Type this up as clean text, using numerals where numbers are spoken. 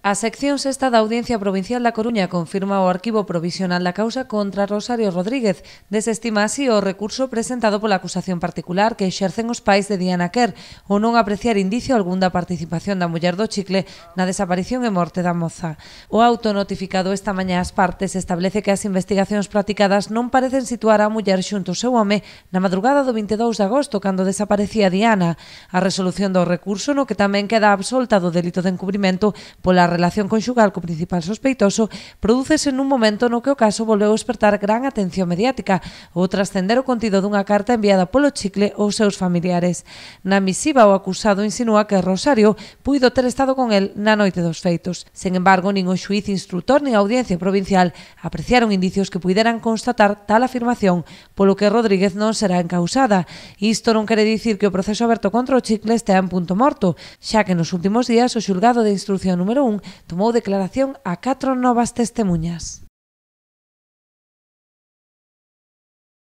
A sección sexta da Audiencia Provincial da Coruña confirma o arquivo provisional da causa contra Rosario Rodríguez. Desestima así o recurso presentado pola acusación particular que exercen os pais de Diana Quer ou non apreciar indicio algún da participación da muller do Chicle na desaparición e morte da moza. O auto notificado esta mañá ás partes establece que as investigacións practicadas non parecen situar a muller xunto ao seu home na madrugada do 22 de agosto cando desaparecía Diana. A resolución do recurso no que tamén queda absolta do delito de encubrimento pola relación conxugal co principal sospeitoso prodúcese nun momento no que o caso volveu despertar gran atención mediática ou trascender o contido dunha carta enviada polo Chicle aos seus familiares. Na misiva o acusado insinúa que Rosario puido ter estado con el na noite dos feitos. Sen embargo, nin o xuíz instrutor nin a Audiencia Provincial apreciaron indicios que puideran constatar tal afirmación, polo que Rodríguez non será encausada. Isto non quere dicir que o proceso aberto contra o Chicle estea en punto morto, xa que nos últimos días o xulgado de instrucción número 1 tomou declaración a 4 novas testemuñas.